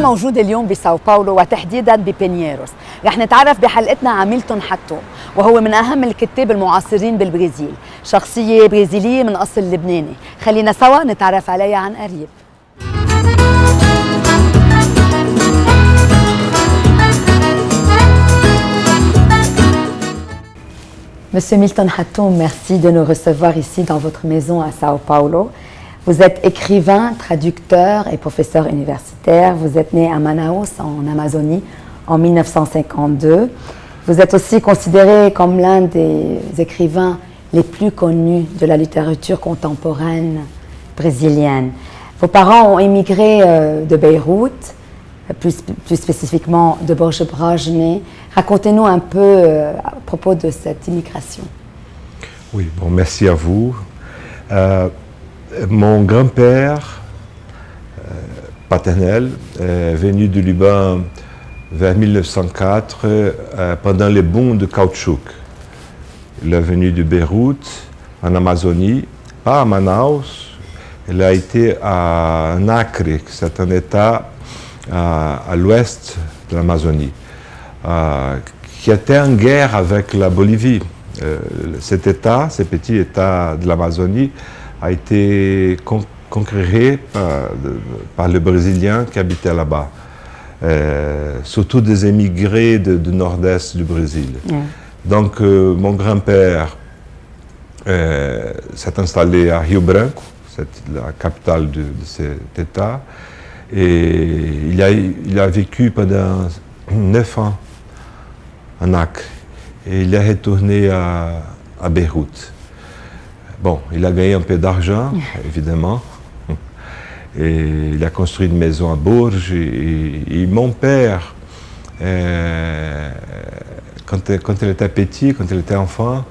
موجودة اليوم بساو باولو وتحديدا ببينييروس. رح نتعرف بحلقتنا على ميلتون حتوم، وهو من أهم الكتاب المعاصرين بالبرازيل، شخصية برازيلية من أصل لبناني. خلينا سوا نتعرف عليها عن قريب. Monsieur Milton Hattoum, merci de nous recevoir ici dans votre maison à Sao Paulo. Vous êtes écrivain, traducteur et professeur universitaire. Vous êtes né à Manaus, en Amazonie, en 1952. Vous êtes aussi considéré comme l'un des écrivains les plus connus de la littérature contemporaine brésilienne. Vos parents ont émigré de Beyrouth, plus spécifiquement de Borges Brajne. Racontez-nous un peu à propos de cette immigration. Oui, bon, merci à vous. Mon grand-père paternel est venu du Liban vers 1904 pendant les booms de caoutchouc. Il est venu de Beyrouth, en Amazonie, pas à Manaus. Il a été à Nacre, c'est un État à l'ouest de l'Amazonie, qui était en guerre avec la Bolivie. Cet État, ce petit État de l'Amazonie, a été conquéré par les Brésiliens qui habitaient là-bas, surtout des émigrés du nord-est du Brésil. Donc, mon grand-père s'est installé à Rio Branco, c'est la capitale de cet État, et il a vécu pendant 9 ans en Acre, et il est retourné à Beyrouth. Bon, il a gagné un peu d'argent, évidemment, et il a construit une maison à Bourges, et mon père, quand il était petit, quand il était enfant,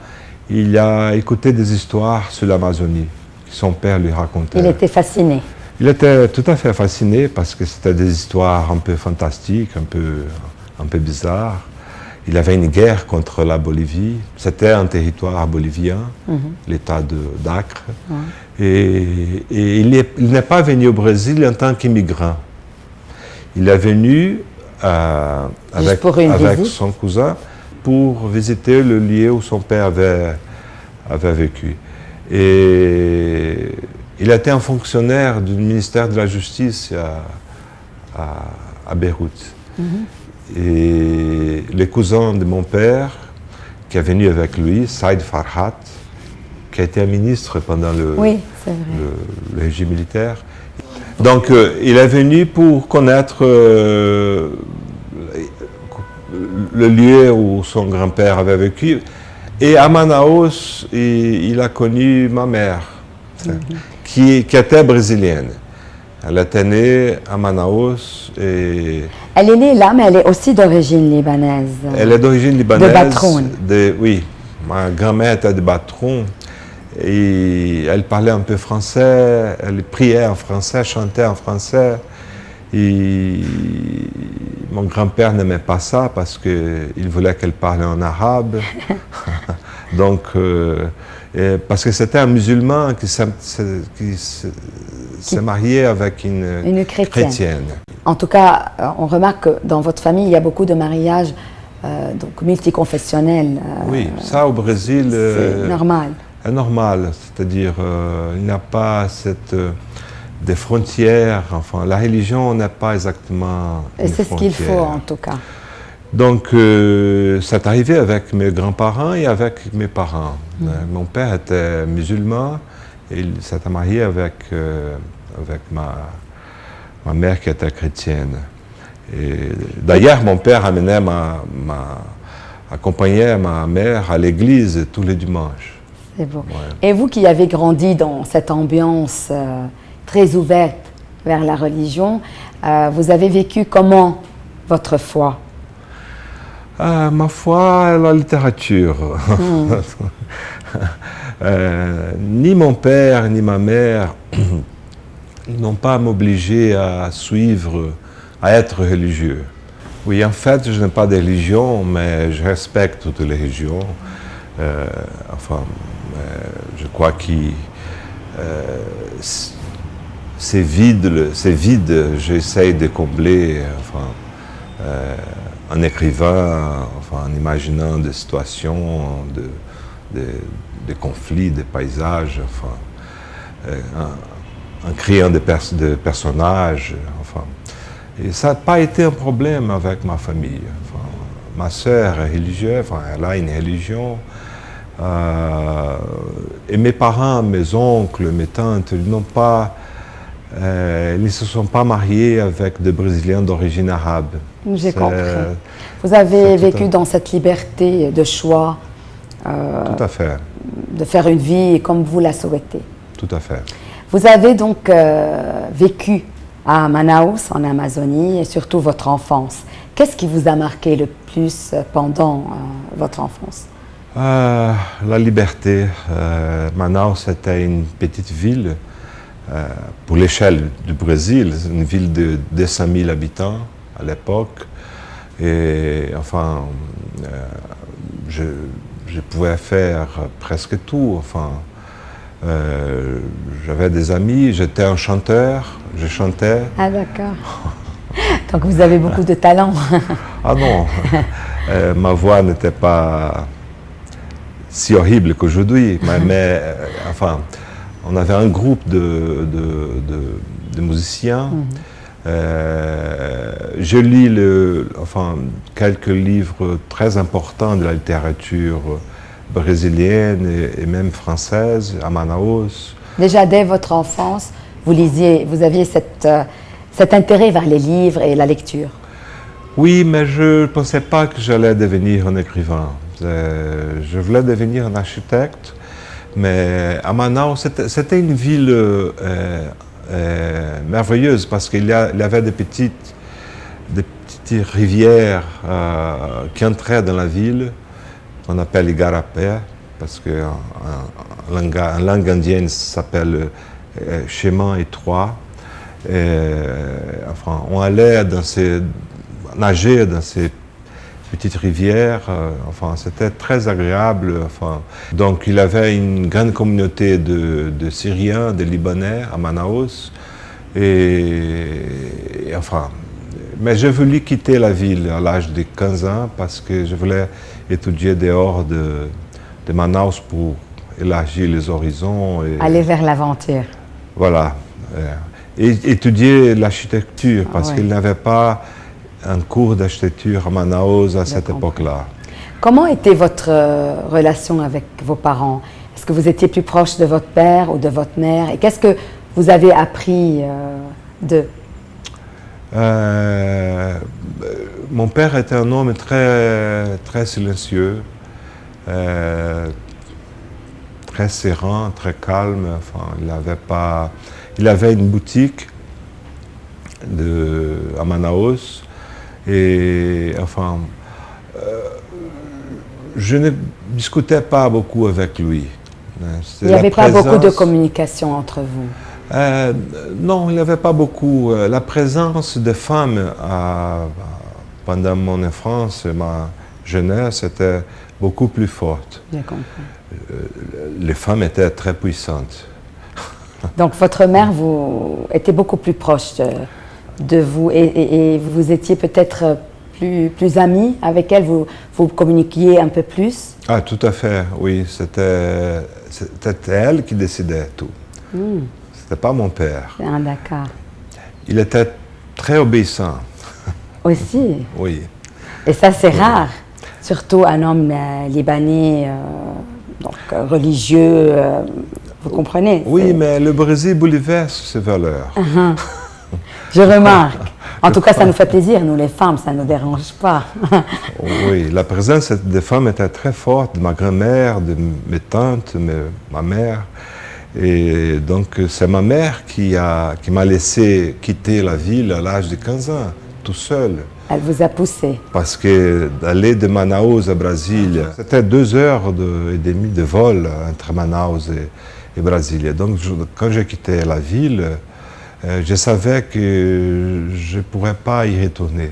il a écouté des histoires sur l'Amazonie, que son père lui racontait. Il était fasciné. Il était tout à fait fasciné parce que c'était des histoires un peu fantastiques, un peu bizarres. Il avait une guerre contre la Bolivie. C'était un territoire bolivien, l'État d'Acre. Et il n'est pas venu au Brésil en tant qu'immigrant. Il est venu avec son cousin pour visiter le lieu où son père avait vécu. Et il était un fonctionnaire du ministère de la Justice à Beyrouth. Et le cousin de mon père, qui est venu avec lui, Saïd Farhat, qui a été un ministre pendant le régime militaire. Donc, il est venu pour connaître le lieu où son grand-père avait vécu. Et à Manaus, il a connu ma mère, qui était brésilienne. Elle était née à Manaus et... Elle est née là, mais elle est aussi d'origine libanaise. Elle est d'origine libanaise. De Batroun. Oui, ma grand-mère était de Batroun. Et elle parlait un peu français, elle priait en français, chantait en français. Et mon grand-père n'aimait pas ça parce qu'il voulait qu'elle parle en arabe. Donc, parce que c'était un musulman qui s'est marié avec une chrétienne. En tout cas, on remarque que dans votre famille, il y a beaucoup de mariages donc multiconfessionnels. Oui, ça au Brésil... c'est normal. C'est normal, c'est-à-dire il n'y a pas des frontières, enfin la religion n'a pas exactement et c'est ce qu'il faut en tout cas. Donc c'est arrivé avec mes grands-parents et avec mes parents. Mon père était musulman et il s'est marié avec ma mère qui était chrétienne. D'ailleurs mon père accompagnait ma mère à l'église tous les dimanches. C'est beau. Ouais. Et vous qui avez grandi dans cette ambiance très ouverte vers la religion, vous avez vécu comment votre foi? Ma foi, la littérature. Ni mon père, ni ma mère, ils n'ont pas à m'obliger à suivre, à être religieux. Oui, en fait, je n'ai pas de religion, mais je respecte toutes les religions. Je crois que ces vides, j'essaye de combler en écrivant, en imaginant des situations, des conflits, des paysages, en créant des personnages. Et ça n'a pas été un problème avec ma famille. Ma sœur est religieuse, elle a une religion. Et mes parents, mes oncles, mes tantes, ils ne se sont pas mariés avec des Brésiliens d'origine arabe. J'ai compris. Vous avez vécu dans cette liberté de choix, tout à fait. De faire une vie comme vous la souhaitez. Tout à fait. Vous avez donc vécu à Manaus, en Amazonie, et surtout votre enfance. Qu'est-ce qui vous a marqué le plus pendant votre enfance? La liberté. Manaus était une petite ville, pour l'échelle du Brésil, une ville de 200 000 habitants à l'époque. Et je pouvais faire presque tout. J'avais des amis, j'étais un chanteur, je chantais. Ah d'accord. Donc vous avez beaucoup de talent. Ah non, ma voix n'était pas si horrible qu'aujourd'hui, mais on avait un groupe de musiciens. Je lis quelques livres très importants de la littérature brésilienne et même française à Manaus. Déjà dès votre enfance, vous aviez cet intérêt vers les livres et la lecture. Oui, mais je ne pensais pas que j'allais devenir un écrivain. Je voulais devenir un architecte, mais à Manaus, c'était une ville merveilleuse parce qu'il y avait des petites rivières qui entraient dans la ville, qu'on appelle igarapé, parce qu'en langue indienne, ça s'appelle chemin étroit. On allait nager dans ces petites rivières, c'était très agréable. Donc il y avait une grande communauté de Syriens, de Libanais à Manaus. Mais j'ai voulu quitter la ville à l'âge de 15 ans parce que je voulais étudier dehors de Manaus pour élargir les horizons. Aller vers l'aventure. Voilà. Et étudier l'architecture parce qu'il n'y avait pas un cours d'architecture à Manaus à cette époque-là. Comment était votre relation avec vos parents? Est-ce que vous étiez plus proche de votre père ou de votre mère? Et qu'est-ce que vous avez appris d'eux? Mon père était un homme très silencieux, très serein, très calme. Il avait une boutique à Manaus. Et je ne discutais pas beaucoup avec lui. Il n'y avait pas beaucoup de communication entre vous? Non, il n'y avait pas beaucoup. La présence des femmes pendant mon enfance et ma jeunesse était beaucoup plus forte. J'ai compris. Les femmes étaient très puissantes. Donc votre mère était beaucoup plus proche de vous et vous étiez peut-être plus amis avec elle, vous communiquiez un peu plus? Ah, tout à fait, oui. C'était elle qui décidait tout. C'était pas mon père. Ah, d'accord. Il était très obéissant. Aussi? Oui. Et ça, c'est rare. Surtout un homme libanais, donc religieux, vous comprenez? Oui, mais le Brésil bouleverse ses valeurs. Je remarque. En tout cas, ça nous fait plaisir, nous les femmes, ça ne nous dérange pas. Oui, la présence des femmes était très forte, de ma grand-mère, de mes tantes, ma mère. Et donc, c'est ma mère qui m'a laissé quitter la ville à l'âge de 15 ans, tout seul. Elle vous a poussé. Parce que d'aller de Manaus à Brasilia, c'était 2 heures et demie de vol entre Manaus et Brasilia. Donc, quand j'ai quitté la ville, je savais que je ne pourrais pas y retourner.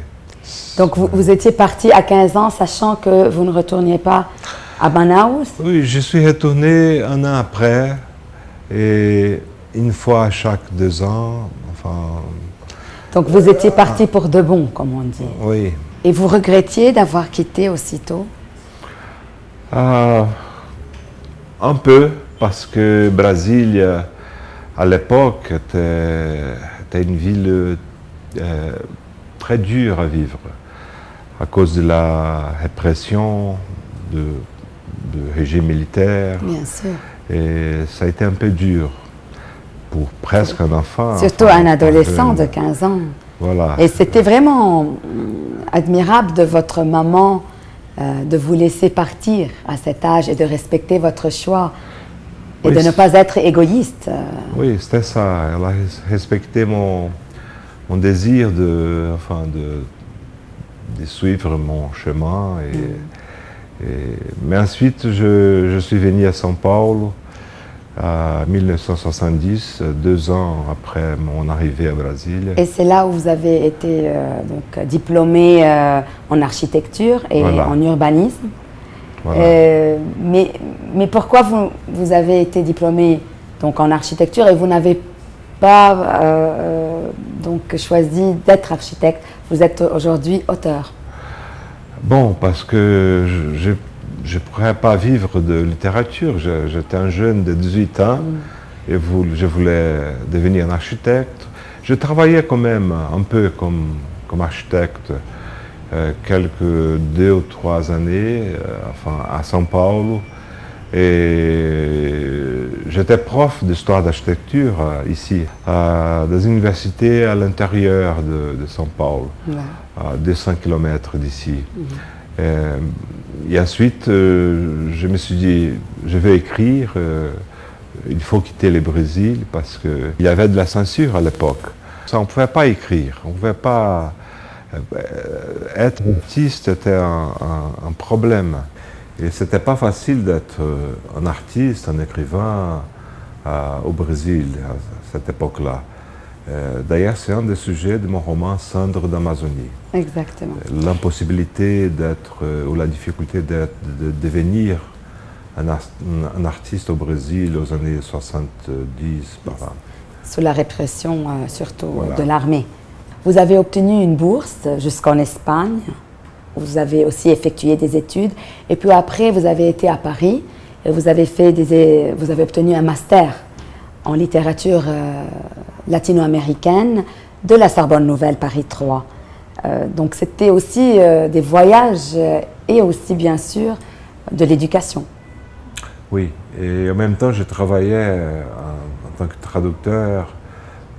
Donc vous étiez parti à 15 ans, sachant que vous ne retourniez pas à Manaus? Oui, je suis retourné un an après. Et une fois chaque 2 ans. Enfin, Donc vous étiez parti pour de bon, comme on dit. oui. Et vous regrettiez d'avoir quitté aussitôt? Un peu, parce que Brasilia, à l'époque, était une ville très dure à vivre, à cause de la répression du régime militaire. Bien sûr. Et ça a été un peu dur pour presque un enfant. Surtout enfin, un adolescent de jeune. 15 ans. Voilà. Et c'était vraiment admirable de votre maman de vous laisser partir à cet âge et de respecter votre choix et Oui, de ne pas être égoïste. Oui, c'était ça. Elle a respecté mon désir de suivre mon chemin. Mais ensuite, je suis venu à São Paulo en 1970, 2 ans après mon arrivée à Brésil. Et c'est là où vous avez été donc, diplômé en architecture et Voilà. en urbanisme. Voilà. Mais pourquoi vous avez été diplômé donc, en architecture et vous n'avez pas donc, choisi d'être architecte? Vous êtes aujourd'hui auteur. Bon, parce que je ne pourrais pas vivre de littérature. J'étais un jeune de 18 ans et je voulais devenir un architecte. Je travaillais quand même un peu comme architecte quelques 2 ou 3 années à São Paulo. Et j'étais prof d'histoire d'architecture ici, dans une université à l'intérieur de São Paulo, à 200 km d'ici. Et ensuite, je me suis dit, je vais écrire, il faut quitter le Brésil parce qu'il y avait de la censure à l'époque. On ne pouvait pas écrire, on ne pouvait pas... Être artiste était un problème. Et ce n'était pas facile d'être un artiste, un écrivain au Brésil à cette époque-là. D'ailleurs, c'est un des sujets de mon roman Cendres d'Amazonie. Exactement. L'impossibilité d'être, ou la difficulté de devenir un artiste au Brésil aux années 70, par là. Sous la répression, surtout Voilà. de l'armée. Vous avez obtenu une bourse jusqu'en Espagne. Vous avez aussi effectué des études. Et puis après, vous avez été à Paris et vous avez obtenu un master en littérature latino-américaine de la Sorbonne Nouvelle Paris 3. Donc c'était aussi des voyages et aussi bien sûr de l'éducation. Oui, et en même temps je travaillais en tant que traducteur,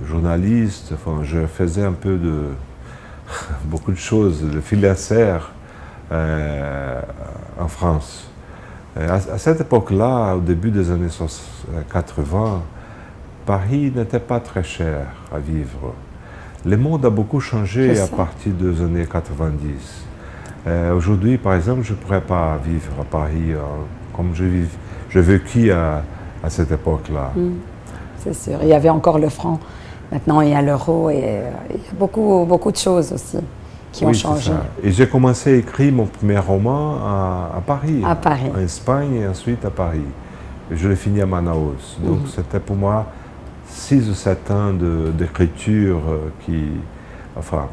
journaliste, enfin je faisais un peu de beaucoup de choses, de freelancer en France. À cette époque-là, au début des années 80, Paris n'était pas très cher à vivre. Le monde a beaucoup changé à partir des années 90. Aujourd'hui, par exemple, je ne pourrais pas vivre à Paris comme je vécu à cette époque-là. C'est sûr. Il y avait encore le franc. Maintenant, il y a l'euro et il y a beaucoup de choses aussi qui ont changé. Et j'ai commencé à écrire mon premier roman à Paris. À Paris. En Espagne et ensuite à Paris. Et je l'ai fini à Manaus. Donc c'était pour moi 6 ou 7 ans d'écriture qui... Enfin...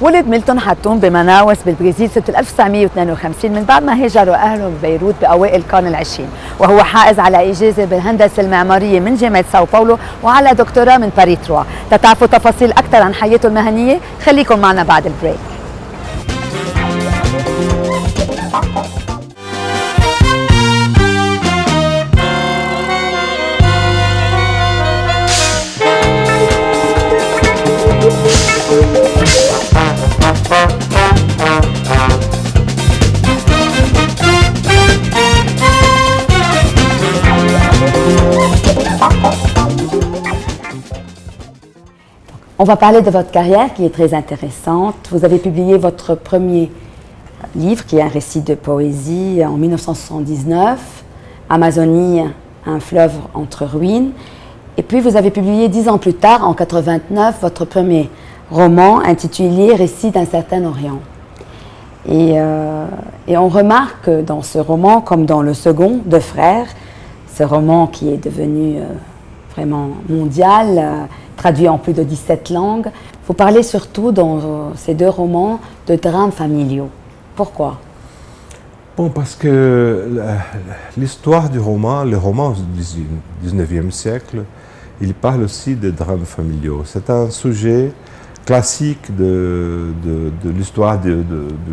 ولد ميلتون حتون بمناوس بالبرازيل سنة 1952 من بعد ما هاجروا أهله ببيروت بأوائل القرن العشرين، وهو حائز على إجازة بالهندسة المعمارية من جامعة ساو باولو وعلى دكتوراه من باريس 3. تتعرفوا تفاصيل أكثر عن حياته المهنية خليكم معنا بعد البريك. On va parler de votre carrière qui est très intéressante. Vous avez publié votre premier livre qui est un récit de poésie en 1979, Amazonie, un fleuve entre ruines. Et puis vous avez publié 10 ans plus tard, en 1989, votre premier roman intitulé Récit d'un certain Orient. Et on remarque dans ce roman, comme dans le second, Deux frères, ce roman qui est devenu vraiment mondial, traduit en plus de 17 langues. Vous parlez surtout dans ces deux romans de drames familiaux. Pourquoi? Bon, parce que l'histoire du roman, le roman du 19e siècle, il parle aussi de drames familiaux. C'est un sujet classique de l'histoire de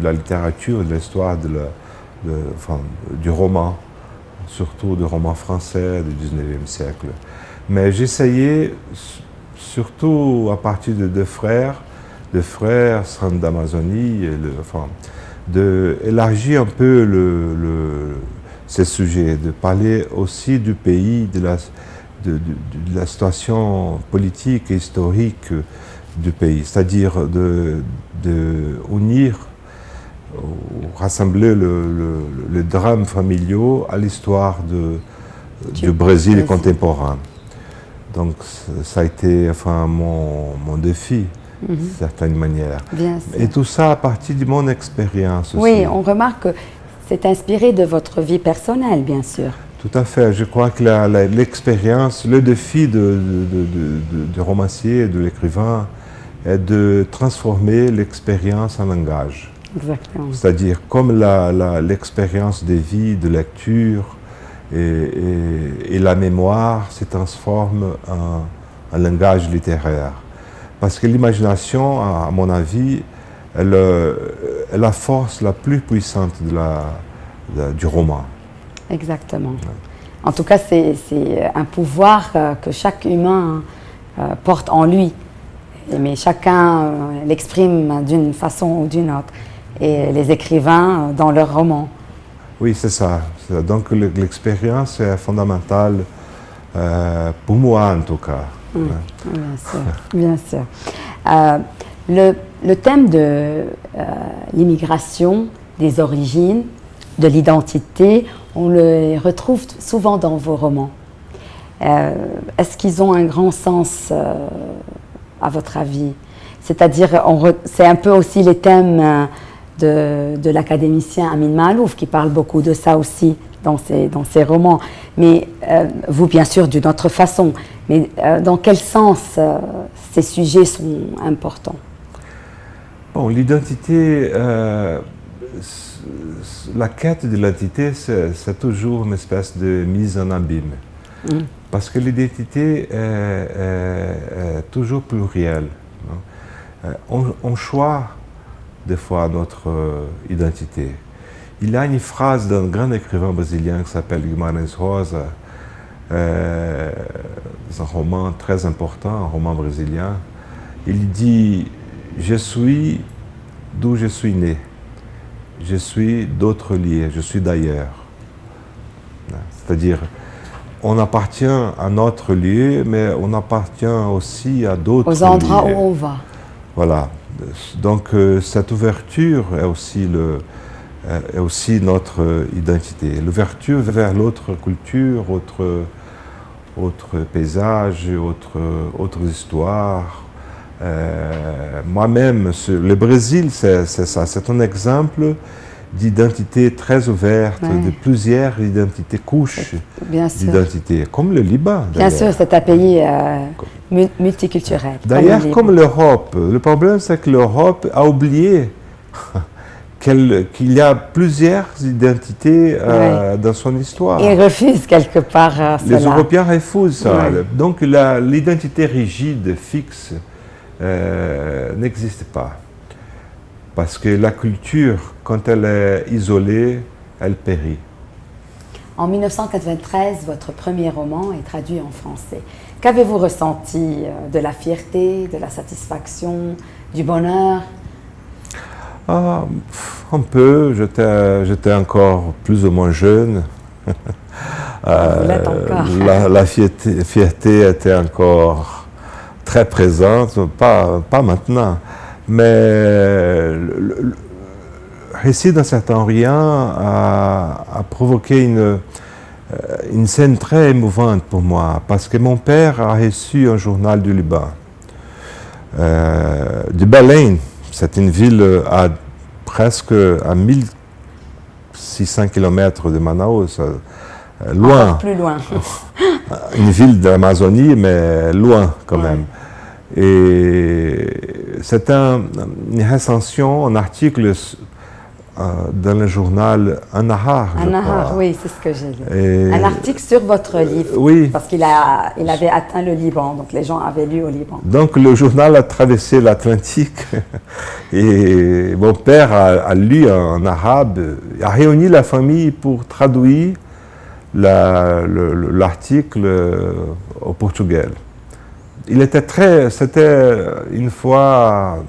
la littérature, de l'histoire du roman, surtout du roman français du 19e siècle. Mais j'essayais, surtout à partir de deux frères, Sran d'Amazonie, d'élargir un peu ces sujets, de parler aussi du pays, de la situation politique et historique du pays, c'est-à-dire de unir, rassembler le drame familiaux à l'histoire du Brésil contemporain. Donc ça a été mon défi, d'une certaine manière. Bien sûr. Et tout ça à partir de mon expérience aussi. Oui, on remarque que c'est inspiré de votre vie personnelle, bien sûr. Tout à fait. Je crois que l'expérience, le défi du romancier et de l'écrivain est de transformer l'expérience en langage. Exactement. C'est-à-dire comme l'expérience de vie, de lecture et la mémoire se transforme en langage littéraire. Parce que l'imagination, à mon avis, est la force la plus puissante du roman. Exactement. Ouais. En tout cas, c'est un pouvoir que chaque humain porte en lui. Mais chacun l'exprime d'une façon ou d'une autre. Et les écrivains dans leurs romans. Oui, c'est ça. Donc l'expérience est fondamentale pour moi en tout cas. Bien sûr, bien sûr. Le thème de l'immigration, des origines, de l'identité, on le retrouve souvent dans vos romans. Est-ce qu'ils ont un grand sens à votre avis? C'est-à-dire, c'est un peu aussi les thèmes de l'académicien Amin Maalouf qui parle beaucoup de ça aussi dans ses romans. Mais vous, bien sûr, d'une autre façon. Mais dans quel sens ces sujets sont importants? Bon, l'identité, la quête de l'identité, c'est toujours une espèce de mise en abîme. Parce que l'identité est toujours plurielle. On choisit des fois notre identité. Il y a une phrase d'un grand écrivain brésilien qui s'appelle Guimarães Rosa, c'est un roman très important, un roman brésilien. Il dit « Je suis d'où je suis né, je suis d'autres lieux, je suis d'ailleurs ». C'est-à-dire, on appartient à notre lieu, mais on appartient aussi à d'autres lieux. Aux endroits où on va. Voilà. Donc cette ouverture est aussi notre identité. L'ouverture vers l'autre culture, autre paysage, autre histoire. Moi-même, le Brésil, c'est ça. C'est un exemple d'identité très ouverte, de plusieurs identités, couches d'identité, comme le Liban. Bien sûr, c'est un pays multiculturel. D'ailleurs, comme l'Europe. Le problème, c'est que l'Europe a oublié qu'il y a plusieurs identités dans son histoire. Ils refusent quelque part cela. Les Européens refusent ça. Donc l'identité rigide, fixe, n'existe pas. Parce que la culture, quand elle est isolée, elle périt. En 1993, votre premier roman est traduit en français. Qu'avez-vous ressenti? De la fierté, de la satisfaction, du bonheur? Un peu. J'étais encore plus ou moins jeune. Vous l'êtes encore. La fierté était encore très présente, pas maintenant. Mais le récit d'un certain rien a provoqué une scène très émouvante pour moi, parce que mon père a reçu un journal du Liban, de Belém. C'est une ville presque à 1600 km de Manaus, loin. Encore plus loin. Une ville d'Amazonie, mais loin quand même. Et c'est une recension, un article dans le journal An-Nahar. An-Nahar, oui, c'est ce que j'ai lu. Un article sur votre livre. Oui. Parce qu'il avait atteint le Liban, donc les gens avaient lu au Liban. Donc le journal a traversé l'Atlantique et mon père a lu en arabe, a réuni la famille pour traduire l'article au portugais. C'était une fois,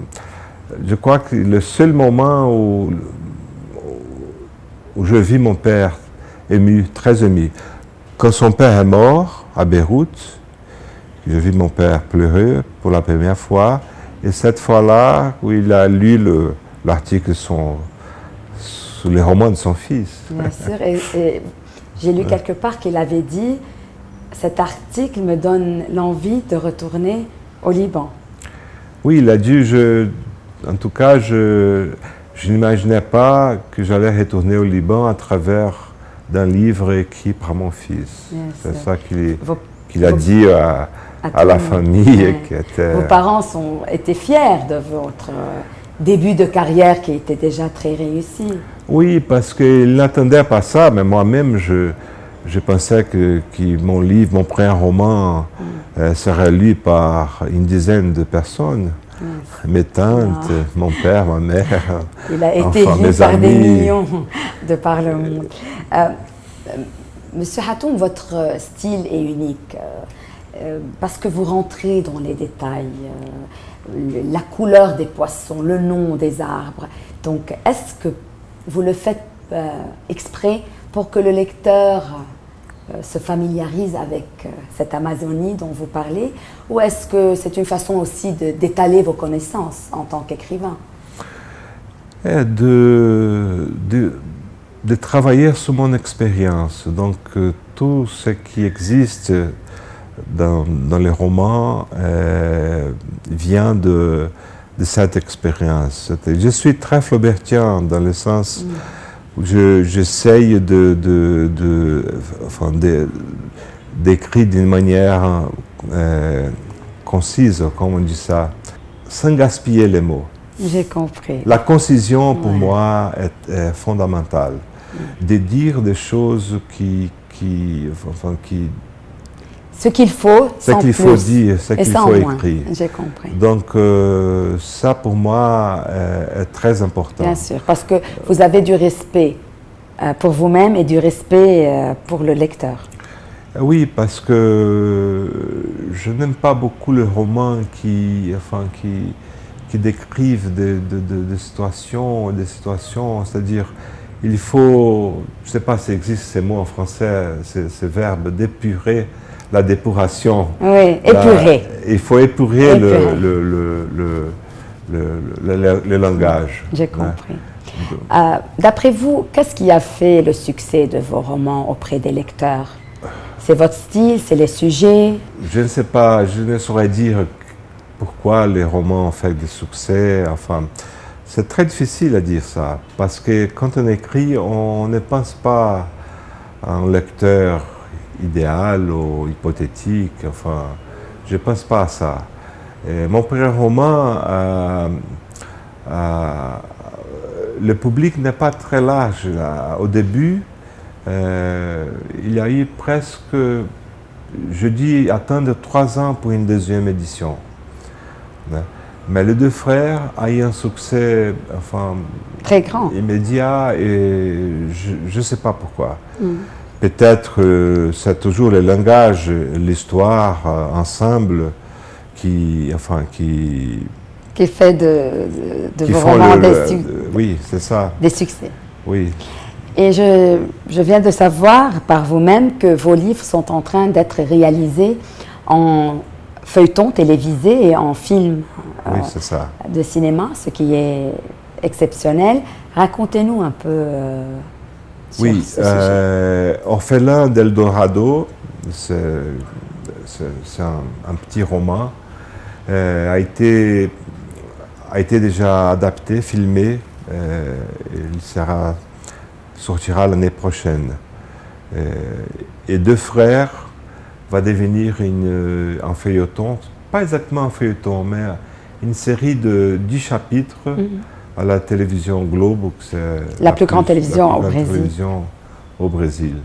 je crois que le seul moment où je vis mon père ému, très ému. Quand son père est mort à Beyrouth, je vis mon père pleurer pour la première fois. Et cette fois-là, où il a lu l'article sur les romans de son fils. Bien sûr. Et j'ai lu quelque part qu'il avait dit « Cet article me donne l'envie de retourner au Liban ». Oui, il a dit, en tout cas, je n'imaginais pas que j'allais retourner au Liban à travers d'un livre écrit par mon fils. C'est ça qu'il a dit à la famille. Vos parents étaient fiers de votre début de carrière qui était déjà très réussi. Oui, parce qu'ils n'attendaient pas ça, mais moi-même, je pensais que mon livre, mon premier roman, serait lu par une dizaine de personnes. Mes tantes, mon père, ma mère, il a été lu par des millions de par le monde. Monsieur Hatoum, votre style est unique parce que vous rentrez dans les détails, la couleur des poissons, le nom des arbres. Donc, est-ce que vous le faites exprès pour que le lecteur se familiarise avec cette Amazonie dont vous parlez, ou est-ce que c'est une façon aussi d'étaler vos connaissances en tant qu'écrivain? De travailler sur mon expérience. Donc tout ce qui existe dans les romans vient de cette expérience. Je suis très flaubertien dans le sens où j'essaye d'écrire d'une manière concise, comme on dit ça, sans gaspiller les mots. J'ai compris. La concision, pour moi, est fondamentale. De dire des choses ce qu'il faut, sans plus. Ce qu'il faut dire, ce qu'il faut écrire. J'ai compris. Donc, ça, pour moi, est très important. Bien sûr, parce que vous avez du respect pour vous-même et du respect pour le lecteur. Oui, parce que je n'aime pas beaucoup les romans qui décrivent des situations, c'est-à-dire, il faut, je ne sais pas s'il existe ces mots en français, ces verbes, d'épurer, la dépuration. Oui, épurer. Il faut épurer le langage. J'ai compris. D'après vous, qu'est-ce qui a fait le succès de vos romans auprès des lecteurs? C'est votre style, c'est les sujets? Je ne sais pas, je ne saurais dire pourquoi les romans ont fait des succès. Enfin, c'est très difficile à dire ça, parce que quand on écrit, on ne pense pas à un lecteur idéal ou hypothétique. Enfin, je ne pense pas à ça. Et mon premier roman, le public n'est pas très large. Là. Au début, il y a eu presque, je dis, attendre 3 ans pour une deuxième édition. Mais Les Deux Frères a eu un succès très grand, immédiat, et je ne sais pas pourquoi. Peut-être c'est toujours le langage, l'histoire ensemble qui fait de vos romans oui, c'est ça. Des succès. Oui. Et je viens de savoir par vous-même que vos livres sont en train d'être réalisés en feuilleton télévisé et en film oui, c'est ça. De cinéma, ce qui est exceptionnel. Racontez-nous un peu sur ce sujet. Orphelin d'Eldorado, c'est un petit roman, a été déjà adapté, filmé, il sortira l'année prochaine. Et Deux frères va devenir un feuilleton, pas exactement un feuilleton, mais une série de 10 chapitres à la télévision Globo, c'est la plus grande télévision au Brésil.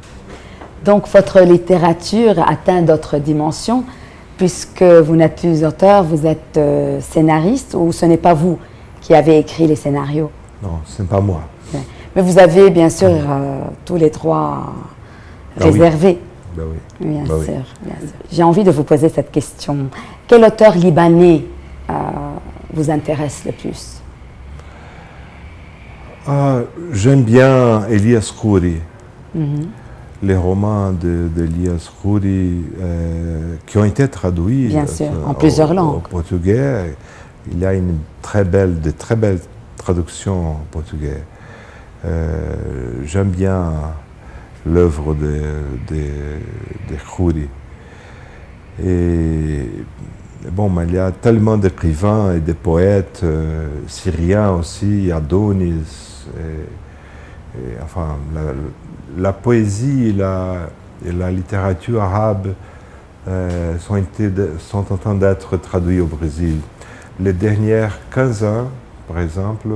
Donc votre littérature atteint d'autres dimensions, puisque vous n'êtes plus auteur, vous êtes scénariste, ou ce n'est pas vous qui avez écrit les scénarios? Non, ce n'est pas moi. Mais vous avez bien sûr tous les droits réservés. Ben oui. Bien sûr, bien sûr. J'ai envie de vous poser cette question. Quel auteur libanais vous intéresse le plus? J'aime bien Elias Khoury. Les romans d'Elias Khoury qui ont été traduits bien sûr, en plusieurs langues. Au portugais. Il y a de très belles traductions en portugais. J'aime bien l'œuvre de Khoury. Et bon, mais il y a tellement d'écrivains et de poètes syriens aussi, Adonis. Enfin, la poésie et la littérature arabe sont en train d'être traduits au Brésil. Les dernières 15 ans, par exemple,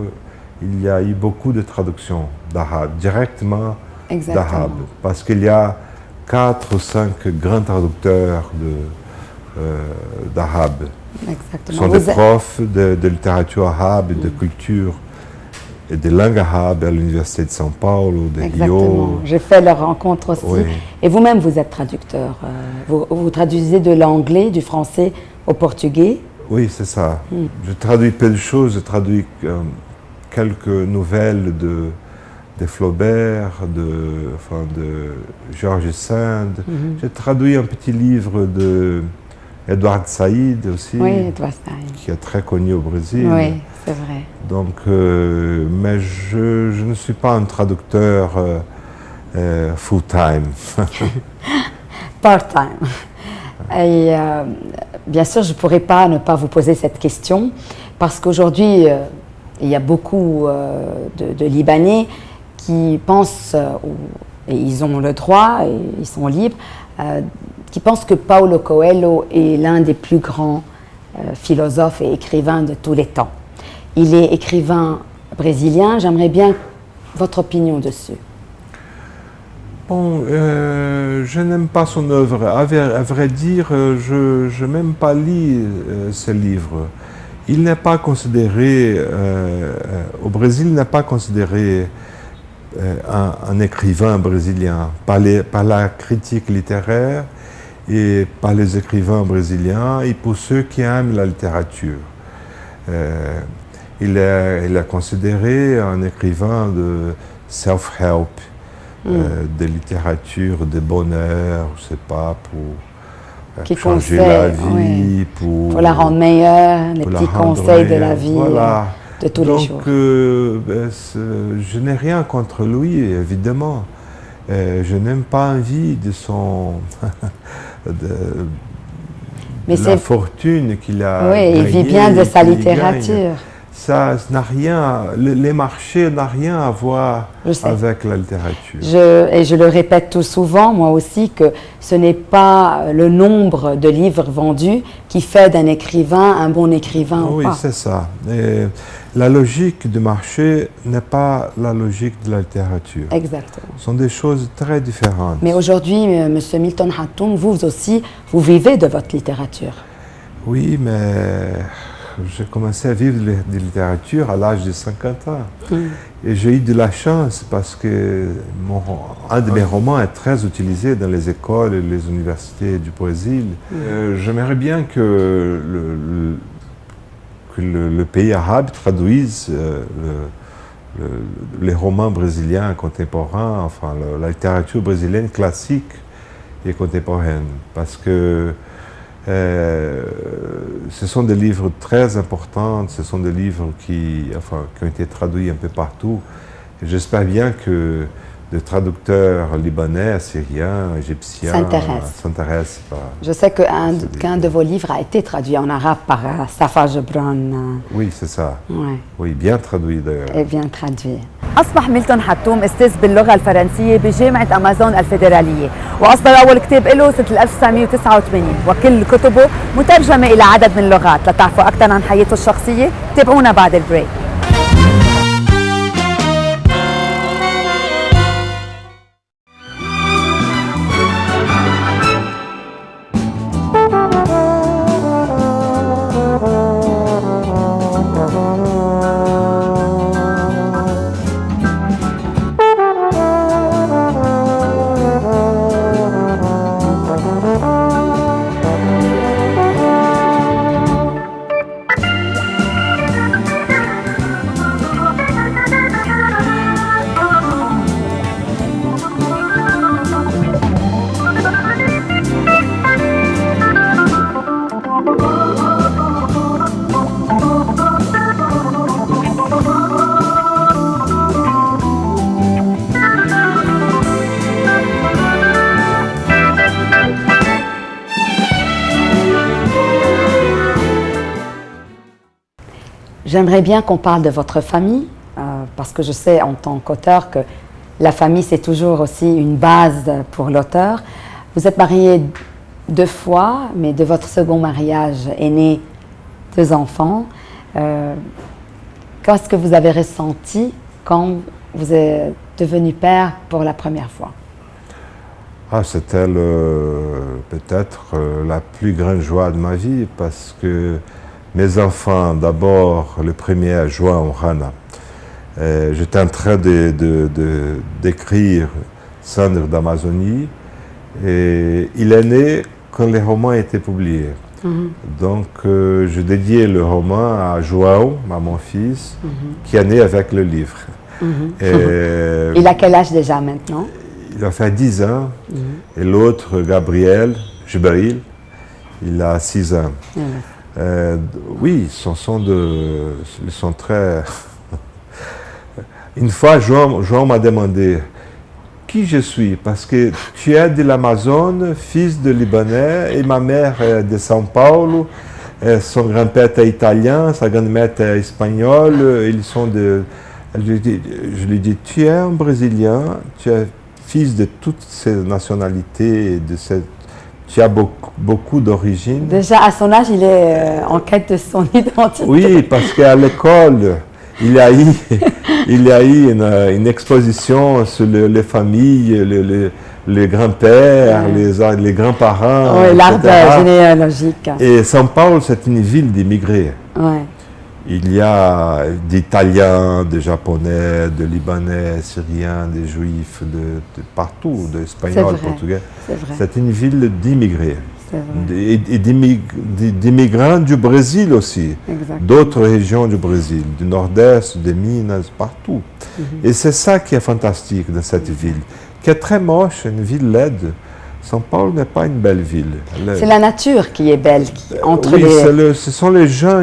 il y a eu beaucoup de traductions d'arabe, directement d'arabe, parce qu'il y a 4 ou 5 grands traducteurs d'arabe. Ce sont des profs de littérature arabe et de culture et de langue arabe à l'Université de São Paulo, de Rio. J'ai fait leur rencontre aussi. Oui. Et vous-même, vous êtes traducteur. Vous traduisez de l'anglais, du français au portugais. Oui, c'est ça. Je traduis peu de choses. Je traduis quelques nouvelles de Flaubert, de Georges Sand. J'ai traduit un petit livre de Edward Said aussi, qui est très connu au Brésil. Oui, c'est vrai. Donc, mais je ne suis pas un traducteur full-time. Part-time. Et bien sûr, je ne pourrais pas ne pas vous poser cette question, parce qu'aujourd'hui, il y a beaucoup de Libanais qui pensent, et ils ont le droit, et ils sont libres, qui pensent que Paulo Coelho est l'un des plus grands philosophes et écrivains de tous les temps. Il est écrivain brésilien. J'aimerais bien votre opinion dessus. Bon, je n'aime pas son œuvre. À vrai dire, je n'ai même pas lu ses livres. Il n'est pas considéré, au Brésil, il n'est pas considéré un écrivain brésilien par la critique littéraire et par les écrivains brésiliens et pour ceux qui aiment la littérature. Il est considéré un écrivain de self-help, de littérature, de bonheur, je ne sais pas, pour changer la vie, pour la rendre meilleure, les petits conseils de la vie, de tous les jours. Je n'ai rien contre lui, évidemment. Je n'aime pas envie de son... de la fortune qu'il a gagnée. Il vit bien de sa littérature. Ça n'a rien, les marchés n'ont rien à voir avec la littérature. Et je le répète tout souvent, moi aussi, que ce n'est pas le nombre de livres vendus qui fait d'un écrivain un bon écrivain ou pas. Oui, c'est ça. Et la logique du marché n'est pas la logique de la littérature. Exactement. Ce sont des choses très différentes. Mais aujourd'hui, M. Milton Hattoum, vous aussi, vous vivez de votre littérature. Oui, mais... J'ai commencé à vivre de littérature à l'âge de 50 ans. Et j'ai eu de la chance parce que un de mes romans est très utilisé dans les écoles et les universités du Brésil. J'aimerais bien que le pays arabe traduise les romans brésiliens contemporains, enfin la littérature brésilienne classique et contemporaine. Parce que ce sont des livres très importants, ce sont des livres qui ont été traduits un peu partout. J'espère bien que de traducteurs libanais, assyriens, égyptiens. S'intéresse. Je sais qu'un de vos livres a été traduit en arabe par Safa Gebran. Oui, c'est ça. Ouais. Oui, bien traduit d'ailleurs. Et bien traduit. أصبح ميلتون حتوم أستاذ باللغة الفرنسية بجامعة أمازون الفيدرالية، وأصدر أول كتاب له سنة 1989، وكل كتبه مترجمة إلى عدد من اللغات. لتعرفوا أكثر عن حياته الشخصية تابعونا بعد البريك. J'aimerais bien qu'on parle de votre famille, parce que je sais en tant qu'auteur que la famille c'est toujours aussi une base pour l'auteur. Vous êtes marié 2 fois, mais de votre second mariage est né 2 enfants. Qu'est-ce que vous avez ressenti quand vous êtes devenu père pour la première fois? C'était peut-être la plus grande joie de ma vie, parce que mes enfants, d'abord, le 1er juin au Rana, j'étais en train d'écrire Cendres d'Amazonie, et il est né quand le roman été publié. Donc, je dédiais le roman à João, à mon fils, qui est né avec le livre. Il a quel âge déjà maintenant? Il a fait 10 ans, et l'autre, Gabriel, Jibril, il a 6 ans. Oui, ils sont très... Une fois, João m'a demandé qui je suis, parce que tu es de l'Amazone, fils de Libanais, et ma mère est de São Paulo, son grand-père est italien, sa grand-mère est espagnole, ils sont de... Je lui dis, tu es un Brésilien, tu es fils de toutes ces nationalités, tu as beaucoup d'origine. Déjà, à son âge, il est en quête de son identité. Oui, parce qu'à l'école, il y a eu une exposition sur les familles, les grands-pères, les grands-parents, oui, l'arbre généalogique. Et São Paulo, c'est une ville d'immigrés. Ouais. Il y a d'Italiens, de Japonais, de Libanais, Syriens, des Juifs, de partout, d'Espagnols, Portugais. C'est une ville d'immigrés. Et d'immigrants du Brésil aussi, d'autres régions du Brésil, du Nord-Est, des Minas, partout. Et c'est ça qui est fantastique de cette ville, qui est très moche, une ville laide. São Paulo n'est pas une belle ville. C'est la nature qui est belle, oui, ce sont les gens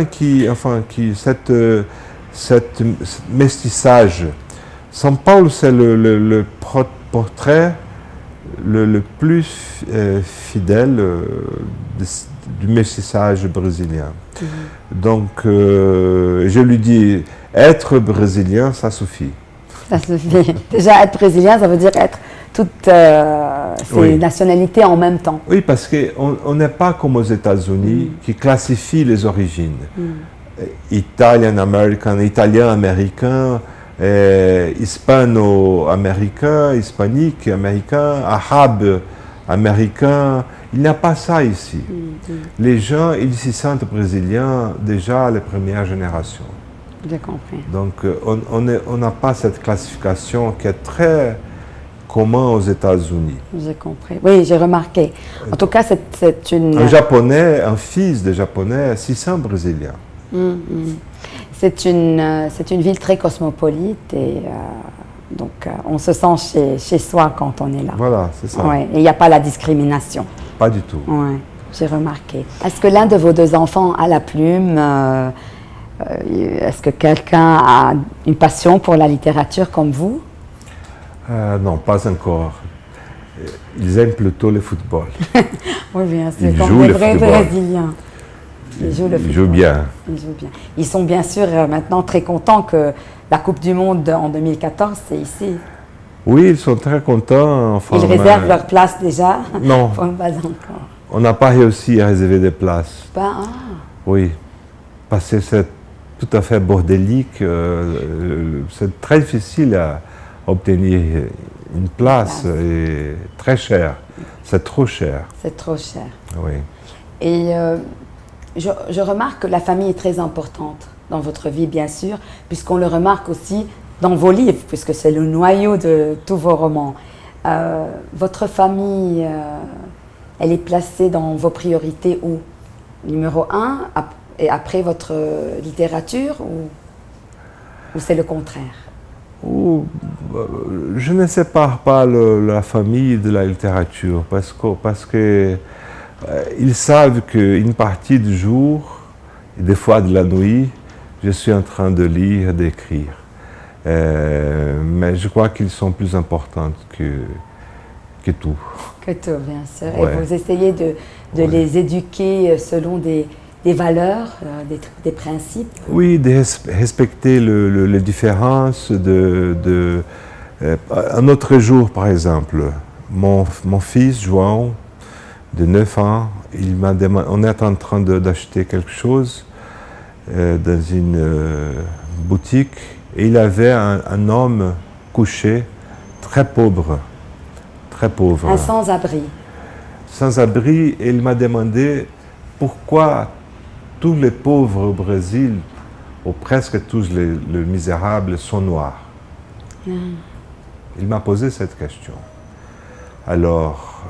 cet mestissage. São Paulo, c'est le portrait le plus fidèle du mestissage brésilien. Donc, je lui dis, être brésilien, ça suffit. Ça suffit. Déjà, être brésilien, ça veut dire être toutes ces nationalités en même temps. Oui, parce qu'on n'est pas comme aux États-Unis qui classifient les origines. Italian-American, italien-américain, hispano-américain, hispanique, américain, arabe, américain. Il n'y a pas ça ici. Les gens, ils s'y sentent brésiliens déjà les premières générations. J'ai compris. Donc, on n'a pas cette classification qui est très commune aux États-Unis. J'ai compris. Oui, j'ai remarqué. En tout cas, c'est une... Un Japonais, un fils de Japonais, 600 Brésiliens. C'est une ville très cosmopolite et donc on se sent chez soi quand on est là. Voilà, c'est ça. Ouais, et il n'y a pas la discrimination. Pas du tout. Ouais, j'ai remarqué. Est-ce que l'un de vos 2 enfants a la plume? Est-ce que quelqu'un a une passion pour la littérature comme vous? Non, pas encore. Ils aiment plutôt le football. Oui, bien sûr, Ils comme jouent les le vrais football. Brésiliens. Ils jouent le Ils football. jouent bien. Ils jouent bien. Ils sont bien sûr maintenant très contents que la Coupe du Monde en 2014, c'est ici. Oui, ils sont très contents. Enfin, Ils réservent leur place déjà? Non, Pas encore. on n'a pas réussi à réserver des places. Oui, parce que c'est tout à fait bordélique. C'est très difficile à obtenir une place et très cher. C'est trop cher. C'est trop cher. Oui. Et je remarque que la famille est très importante dans votre vie, bien sûr, puisqu'on le remarque aussi dans vos livres, puisque c'est le noyau de tous vos romans. Votre famille, elle est placée dans vos priorités où? Numéro 1, et après votre littérature, ou c'est le contraire? Je ne sépare pas la famille de la littérature, parce que ils savent qu'une partie du jour, et des fois de la nuit, je suis en train de lire, d'écrire. Mais je crois qu'ils sont plus importants que tout. Que tout, bien sûr. Ouais. Et vous essayez de les éduquer selon des valeurs, des principes? Oui, de respecter les différences. Un autre jour, par exemple, mon fils, João, de 9 ans, il m'a demandé, on est en train d'acheter quelque chose dans une boutique, et il avait un homme couché, très pauvre. Un sans-abri. Sans-abri, et il m'a demandé pourquoi tous les pauvres au Brésil, ou presque tous les misérables, sont noirs. Il m'a posé cette question. Alors,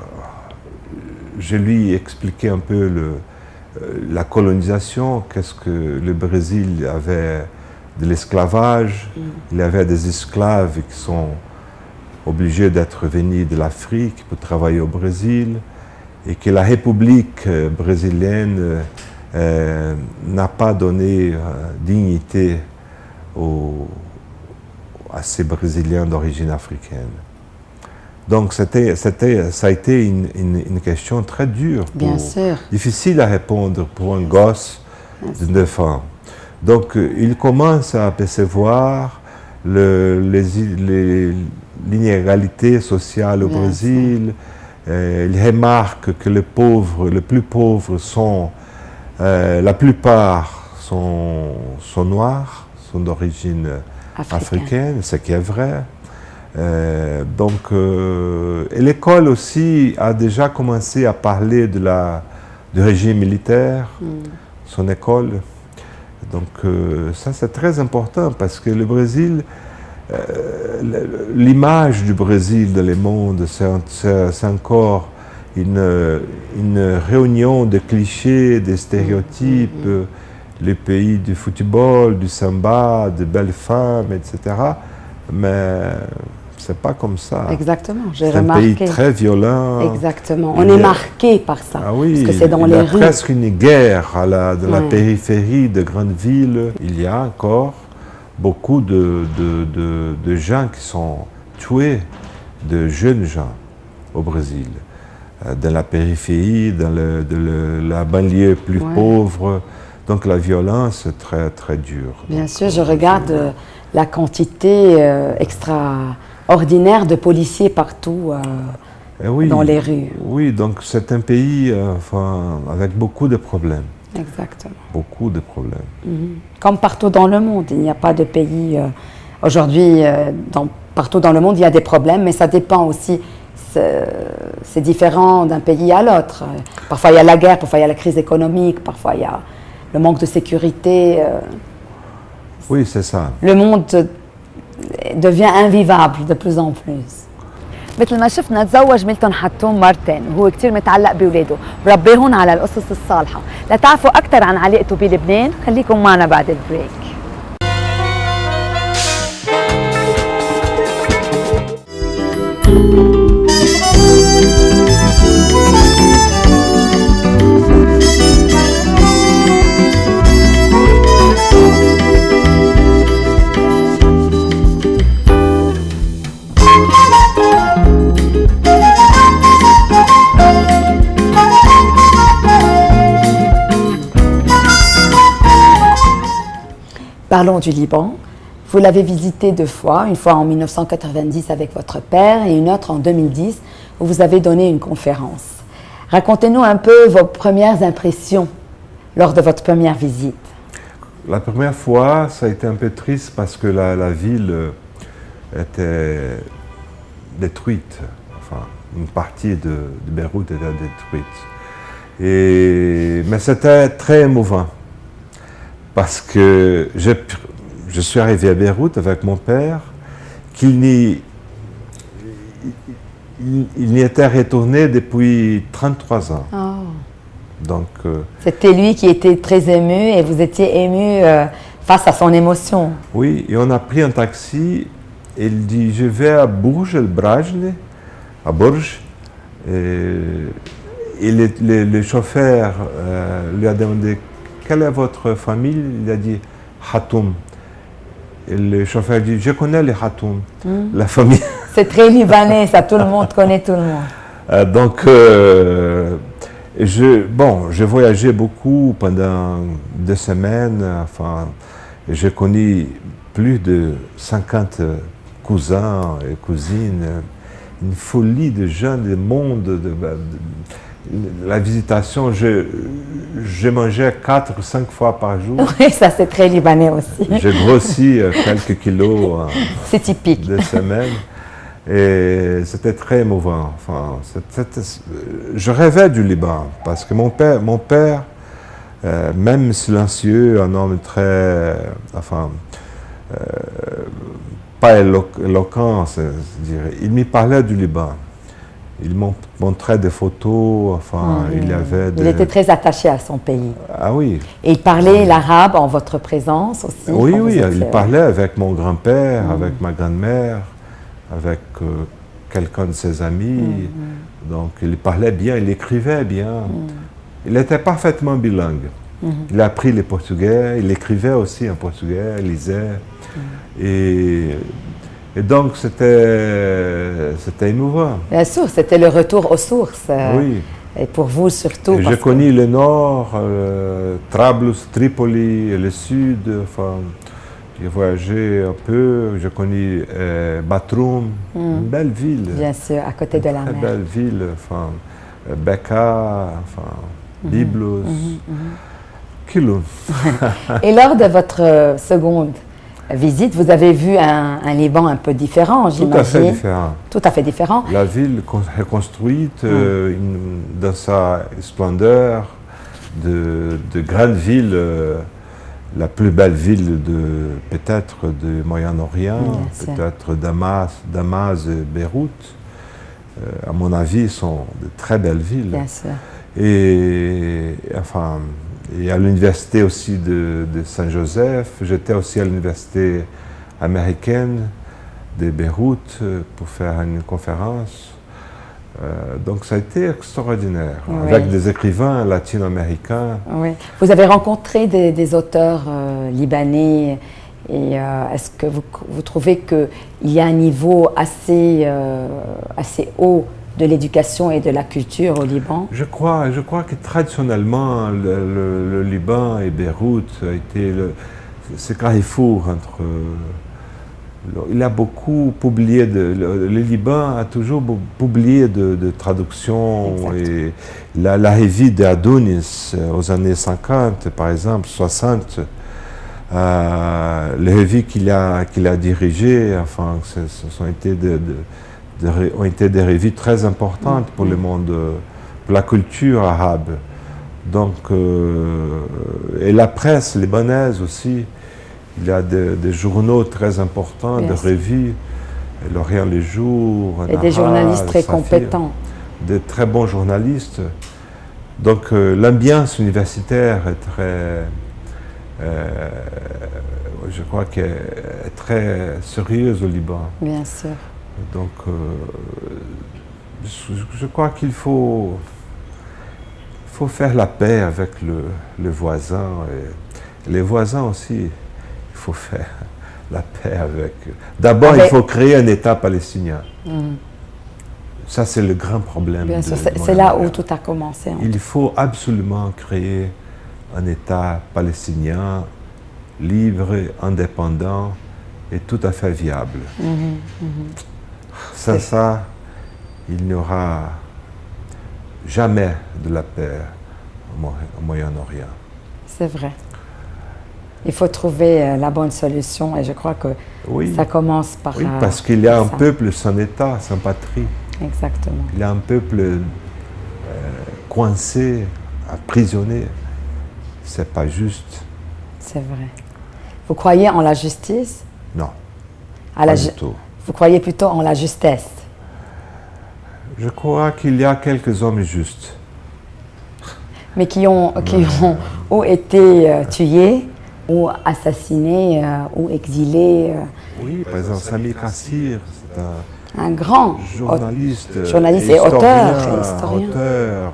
je lui ai expliqué un peu la colonisation, qu'est-ce que le Brésil avait de l'esclavage. Il y avait des esclaves qui sont obligés d'être venus de l'Afrique pour travailler au Brésil, et que la République brésilienne n'a pas donné dignité à ces Brésiliens d'origine africaine. Donc ça a été une question très dure, Bien sûr. difficile à répondre pour un gosse de 9 ans. Donc il commence à percevoir l'inégalité sociale au Bien Brésil. Il remarque que les plus pauvres sont, la plupart sont noirs, sont d'origine africaine, ce qui est vrai. Et l'école aussi a déjà commencé à parler du régime militaire, son école. Donc ça c'est très important, parce que le Brésil, l'image du Brésil dans le monde, c'est encore une réunion de clichés, de stéréotypes, le pays du football, du samba, de belles femmes, etc. Mais c'est pas comme ça. Exactement, j'ai remarqué. C'est un pays très violent. Exactement, on est marqué par ça. Ah oui, parce que c'est dans les rues. Il y a presque une guerre dans la périphérie de grandes villes. Il y a encore beaucoup de gens qui sont tués, de jeunes gens au Brésil. Dans la périphérie, dans la banlieue plus pauvre. Donc la violence est très, très dure. Bien sûr, je regarde la quantité extraordinaire de policiers partout dans les rues. Oui, donc c'est un pays avec beaucoup de problèmes. Exactement. Beaucoup de problèmes. Comme partout dans le monde, il n'y a pas de pays... Aujourd'hui, partout dans le monde, il y a des problèmes, mais ça dépend aussi, c'est différent d'un pays à l'autre. Parfois, il y a la guerre, parfois, il y a la crise économique, parfois, il y a le manque de sécurité. Oui, c'est ça. Le monde devient invivable de plus en plus. مثل ما شفنا تزوج ميلتون حتوم مرتين وهو كثير متعلق بأولاده وربيهم على القصص الصالحة. لتعرفوا أكثر عن علاقته بلبنان خليكم معنا بعد البريك. parlons du Liban. Vous l'avez visité 2 fois, une fois en 1990 avec votre père et une autre en 2010 où vous avez donné une conférence. Racontez-nous un peu vos premières impressions lors de votre première visite. La première fois, ça a été un peu triste parce que la ville était détruite. Enfin, une partie de Beyrouth était détruite. Mais c'était très émouvant parce que je suis arrivé à Beyrouth avec mon père, qu'il n'y était retourné depuis 33 ans. Oh. Donc, c'était lui qui était très ému et vous étiez ému face à son émotion. Oui, et on a pris un taxi et il dit « Je vais à Bourges, el Brajne, à Bourges. » Et le chauffeur lui a demandé « Quelle est votre famille ?» Il a dit « Hatoum ». Et le chauffeur dit « Je connais les Hatoum, la famille. » C'est très libanais, ça, tout le monde connaît tout le monde. Donc, j'ai voyagé beaucoup pendant 2 semaines. Enfin, j'ai connu plus de 50 cousins et cousines, une folie de jeunes, de monde, la visitation. Je mangeais 4 ou 5 fois par jour. Oui, ça c'est très libanais aussi. J'ai grossi quelques kilos c'est typique. 2 semaines. Et c'était très émouvant. Enfin, je rêvais du Liban parce que mon père, même silencieux, un homme très, pas éloquent, il me parlait du Liban. Il me montrait des photos, il était très attaché à son pays. Ah oui. Et il parlait l'arabe en votre présence aussi. Oui, il parlait avec mon grand-père, avec ma grand-mère, avec quelqu'un de ses amis. Donc il parlait bien, il écrivait bien. Il était parfaitement bilingue. Il a appris le portugais, il écrivait aussi en portugais, il lisait. Et donc c'était émouvant. Bien sûr, c'était le retour aux sources. Oui. Et pour vous surtout. J'ai connu le nord, Trablus, Tripoli, et le sud. Enfin, j'ai voyagé un peu, j'ai connu Batroum, une belle ville. Bien sûr, à côté de la mer. Une belle ville, Bekaa, Byblos, Kiloun. Et lors de votre seconde visite, vous avez vu un Liban un peu différent, j'imagine. Tout à fait différent. Tout à fait différent. La ville reconstruite dans sa splendeur de grande ville. La plus belle ville peut-être du Moyen-Orient, peut-être Damas et Beyrouth. À mon avis, sont de très belles villes. Bien sûr. Et à l'université aussi de Saint-Joseph. J'étais aussi à l'université américaine de Beyrouth pour faire une conférence. Donc ça a été extraordinaire, avec des écrivains latino-américains. Oui. Vous avez rencontré des auteurs libanais et est-ce que vous trouvez qu'il y a un niveau assez haut de l'éducation et de la culture au Liban? Je crois que traditionnellement, le Liban et Beyrouth a été ce carrefour entre... Il a beaucoup publié, le Liban a toujours publié de traductions. Et la revue d'Adonis aux années 50, par exemple, 60, les revues qu'il a dirigées, ce ont été des revues très importantes pour le monde, pour la culture arabe. Donc, et la presse libanaise aussi. Il y a des journaux très importants, des revues, L'Orient les Jours, et des journalistes très compétents. Des très bons journalistes. Donc l'ambiance universitaire est très, je crois qu'elle est très sérieuse au Liban. Bien sûr. Donc je crois qu'il faut faire la paix avec le voisin. Et les voisins aussi. Il faut faire la paix avec eux. D'abord, il faut créer un État palestinien. Ça, c'est le grand problème. Bien sûr, c'est là où tout a commencé. Il faut absolument créer un État palestinien libre, indépendant et tout à fait viable. Sans ça, il n'y aura jamais de la paix au Moyen-Orient. C'est vrai. Il faut trouver la bonne solution et je crois que ça commence par... Oui, parce qu'il y a un peuple sans État, sans patrie. Exactement. Il y a un peuple coincé, emprisonné. C'est pas juste. C'est vrai. Vous croyez en la justice? Non, pas du tout. Vous croyez plutôt en la justesse? Je crois qu'il y a quelques hommes justes. Mais qui ont ou été tués, ou assassinés, ou exilés. Oui, par exemple, Sami Kassir, c'est un grand journaliste et auteur.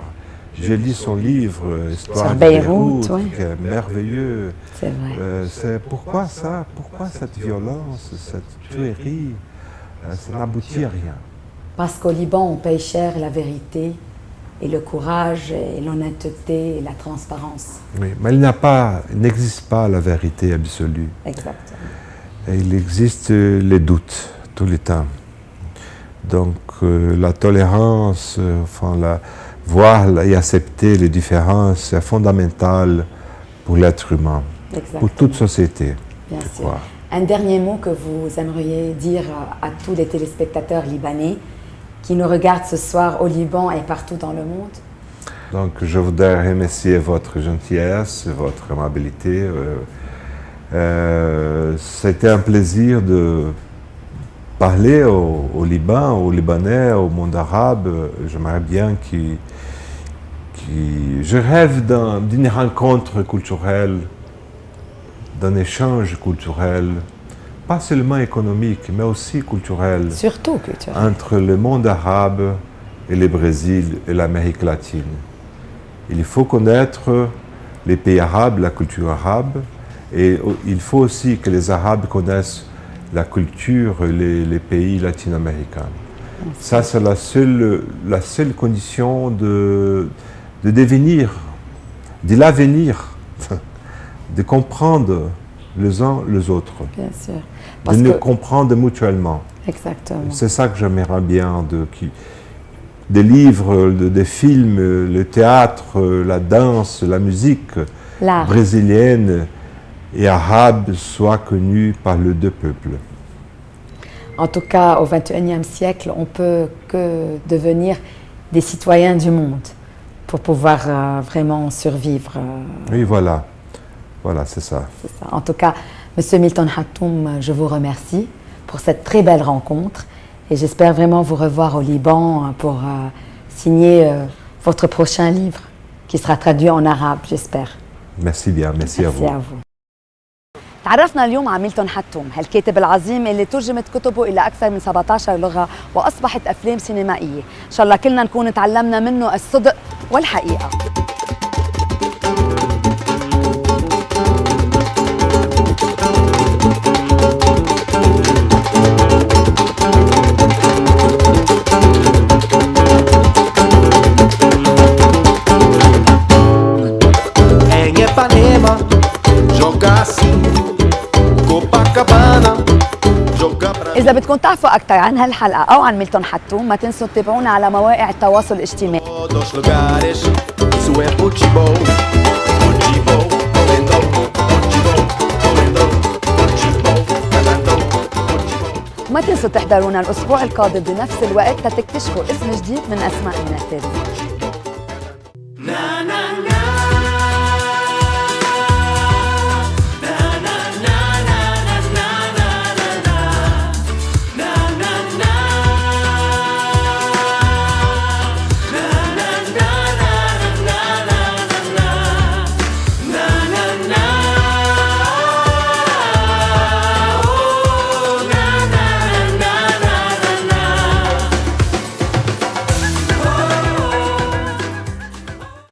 J'ai lu son livre, Histoire de Beyrouth, qui est merveilleux. C'est vrai. Pourquoi ça? Pourquoi cette violence, cette tuerie? Ça n'aboutit à rien. Parce qu'au Liban, on paye cher la vérité et le courage et l'honnêteté et la transparence. Oui, mais il n'existe pas la vérité absolue. Exactement. Et il existe les doutes tout le temps. Donc la tolérance, voir et accepter les différences, c'est fondamental pour l'être humain, pour toute société. Bien sûr. Un dernier mot que vous aimeriez dire à tous les téléspectateurs libanais qui nous regardent ce soir au Liban et partout dans le monde? Donc je voudrais remercier votre gentillesse, votre amabilité. C'était un plaisir de parler au Liban, aux Libanais, au monde arabe. J'aimerais bien je rêve d'une rencontre culturelle, d'un échange culturel, pas seulement économique, mais aussi culturel. Surtout culturel. Entre le monde arabe et le Brésil et l'Amérique latine. Il faut connaître les pays arabes, la culture arabe, et il faut aussi que les Arabes connaissent la culture, les pays latino-américains. Ça, c'est la seule condition de devenir, de l'avenir, de comprendre les uns les autres. Bien sûr. De nous comprendre mutuellement. Exactement. C'est ça que j'aimerais bien, des livres, des films, le théâtre, la danse, la musique brésilienne et arabe soient connus par les deux peuples. En tout cas, au XXIe siècle, on ne peut que devenir des citoyens du monde pour pouvoir vraiment survivre. Oui, voilà. Voilà, c'est ça. C'est ça. En tout cas, Monsieur Milton Hattoum, je vous remercie pour cette très belle rencontre et j'espère vraiment vous revoir au Liban pour signer votre prochain livre qui sera traduit en arabe, j'espère. Merci bien, merci à vous. Merci à vous. تعرفنا اليوم على ميلتون حتوم هالكاتب العظيم اللي ترجمت كتبه إلى أكثر من 17 لغة وأصبحت أفلام سينمائية. إن شاء الله كلنا نكون تعلمنا منه الصدق والحقيقة. إذا بدكم تعرفوا أكثر عن هالحلقة أو عن ميلتون حتوم ما تنسوا تتابعونا على مواقع التواصل الاجتماعي. ما تنسوا تحضرونا الأسبوع القادم بنفس الوقت لتكتشفوا اسم جديد من أسماء الناس.